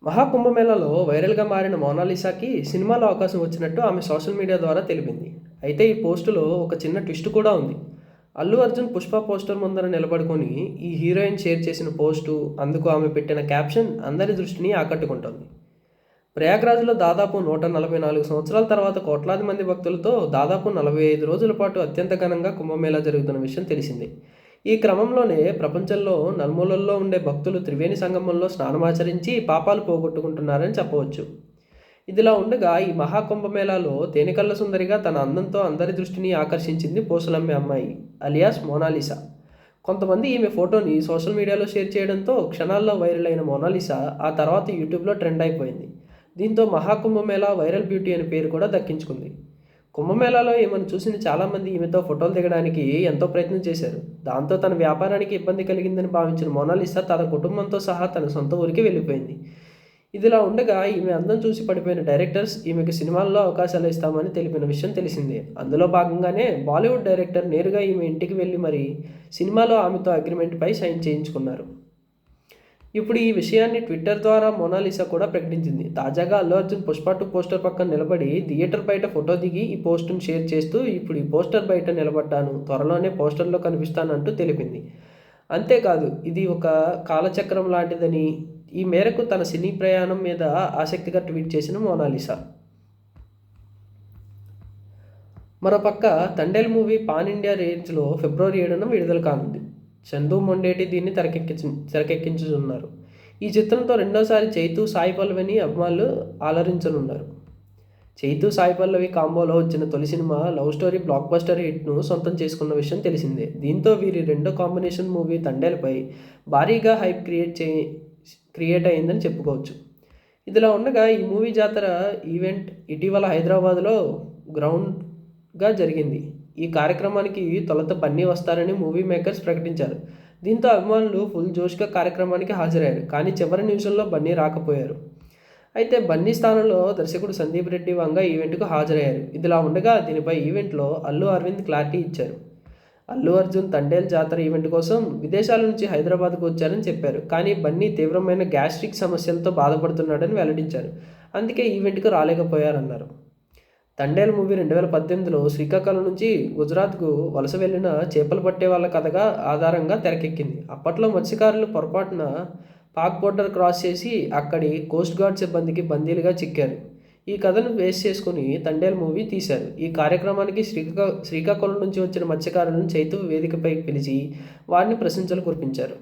మహాకుంభమేళాలో వైరల్గా మారిన మోనాలిసాకి సినిమాలో అవకాశం వచ్చినట్టు ఆమె సోషల్ మీడియా ద్వారా తెలిపింది. అయితే ఈ పోస్టులో ఒక చిన్న ట్విస్ట్ కూడా ఉంది. అల్లు అర్జున్ పుష్ప పోస్టర్ ముందర నిలబడుకొని ఈ హీరోయిన్ షేర్ చేసిన పోస్టు, అందుకు ఆమె పెట్టిన క్యాప్షన్ అందరి దృష్టిని ఆకట్టుకుంటోంది. ప్రయాగ్రాజ్లో దాదాపు 144 సంవత్సరాల తర్వాత కోట్లాది మంది భక్తులతో దాదాపు 45 రోజుల పాటు అత్యంత ఘనంగా కుంభమేళా జరుగుతున్న విషయం తెలిసిందే. ఈ క్రమంలోనే ప్రపంచంలో నలుమూలల్లో ఉండే భక్తులు త్రివేణి సంగమంలో స్నానమాచరించి పాపాలు పోగొట్టుకుంటున్నారని చెప్పవచ్చు. ఇదిలా ఉండగా ఈ మహాకుంభమేళాలో తేనికల్ల సుందరిగా తన అందంతో అందరి దృష్టిని ఆకర్షించింది పూసలమ్మే అమ్మాయి అలియాస్ మోనాలిసా. కొంతమంది ఈమె ఫోటోని సోషల్ మీడియాలో షేర్ చేయడంతో క్షణాల్లో వైరల్ అయిన మోనాలిసా ఆ తర్వాత యూట్యూబ్లో ట్రెండ్ అయిపోయింది. దీంతో మహాకుంభమేళా వైరల్ బ్యూటీ అనే పేరు కూడా దక్కించుకుంది. కుంభమేళాలో ఈమెను చూసిన చాలామంది ఈమెతో ఫోటోలు దిగడానికి ఎంతో ప్రయత్నం చేశారు. దాంతో తన వ్యాపారానికి ఇబ్బంది కలిగిందని భావించిన మోనాలిసా తన కుటుంబంతో సహా తన సొంత ఊరికి వెళ్ళిపోయింది. ఇదిలా ఉండగా ఈమె అందం చూసి పడిపోయిన డైరెక్టర్స్ ఈమెకు సినిమాల్లో అవకాశాలు ఇస్తామని తెలిపిన విషయం తెలిసిందే. అందులో భాగంగానే బాలీవుడ్ డైరెక్టర్ నేరుగా ఈమె ఇంటికి వెళ్ళి మరీ సినిమాలో ఆమెతో అగ్రిమెంట్పై సైన్ చేయించుకున్నారు. ఇప్పుడు ఈ విషయాన్ని ట్విట్టర్ ద్వారా మోనాలిసా కూడా ప్రకటించింది. తాజాగా అల్లు అర్జున్ పుష్ప 2 పోస్టర్ పక్కన నిలబడి థియేటర్ బయట ఫోటో దిగి ఈ పోస్టును షేర్ చేస్తూ ఇప్పుడు ఈ పోస్టర్ బయట నిలబడ్డాను, త్వరలోనే పోస్టర్లో కనిపిస్తానంటూ తెలిపింది. అంతేకాదు ఇది ఒక కాలచక్రం లాంటిదని, ఈ మేరకు తన సినీ ప్రయాణం మీద ఆసక్తిగా ట్వీట్ చేసిన మోనాలిసా. మరోపక్క తండేల్ మూవీ పాన్ ఇండియా రేంజ్లో ఫిబ్రవరి 7న విడుదల కానుంది. చందు మొండేటి దీన్ని తెరకెక్కించుతున్నారు. ఈ చిత్రంతో రెండోసారి చైతూ సాయి పల్లవిని అభిమానులు ఆలరించనున్నారు. చైతూ సాయి పల్లవి కాంబోలో వచ్చిన తొలి cinema love story blockbuster హిట్ను సొంతం చేసుకున్న విషయం తెలిసిందే. దీంతో వీరి రెండో కాంబినేషన్ మూవీ తండేల్పై భారీగా హైప్ క్రియేట్ అయిందని చెప్పుకోవచ్చు. ఇదిలా ఉండగా ఈ మూవీ జాతర ఈవెంట్ ఇటీవల హైదరాబాద్లో గ్రౌండ్గా జరిగింది. ఈ కార్యక్రమానికి తొలుత బన్నీ వస్తారని మూవీ మేకర్స్ ప్రకటించారు. దీంతో అభిమానులు ఫుల్ జోష్గా కార్యక్రమానికి హాజరయ్యారు. కానీ చివరి నిమిషంలో బన్నీ రాకపోయారు. అయితే బన్నీ స్థానంలో దర్శకుడు సందీప్ రెడ్డి వంగ ఈవెంట్కు హాజరయ్యారు. ఇదిలా ఉండగా దీనిపై ఈవెంట్లో అల్లు అరవింద్ క్లారిటీ ఇచ్చారు. అల్లు అర్జున్ తండేల్ జాతర ఈవెంట్ కోసం విదేశాల నుంచి హైదరాబాద్కు వచ్చారని చెప్పారు. కానీ బన్నీ తీవ్రమైన గ్యాస్ట్రిక్ సమస్యలతో బాధపడుతున్నాడని వెల్లడించారు. అందుకే ఈవెంట్కు రాలేకపోయారన్నారు. తండేల్ మూవీ 2018లో శ్రీకాకుళం నుంచి గుజరాత్కు వలస వెళ్లిన చేపలు పట్టే వాళ్ళ కథగా ఆధారంగా తెరకెక్కింది. అప్పట్లో మత్స్యకారులు పొరపాటున పాక్ బోర్డర్ క్రాస్ చేసి అక్కడి కోస్ట్ గార్డ్ సిబ్బందికి బందీలుగా చిక్కారు. ఈ కథను బేస్ చేసుకుని తండేల్ మూవీ తీశారు. ఈ కార్యక్రమానికి శ్రీకాకుళం నుంచి వచ్చిన మత్స్యకారులను చైతూ వేదికపై పిలిచి వారిని ప్రశంసలు కురిపించారు.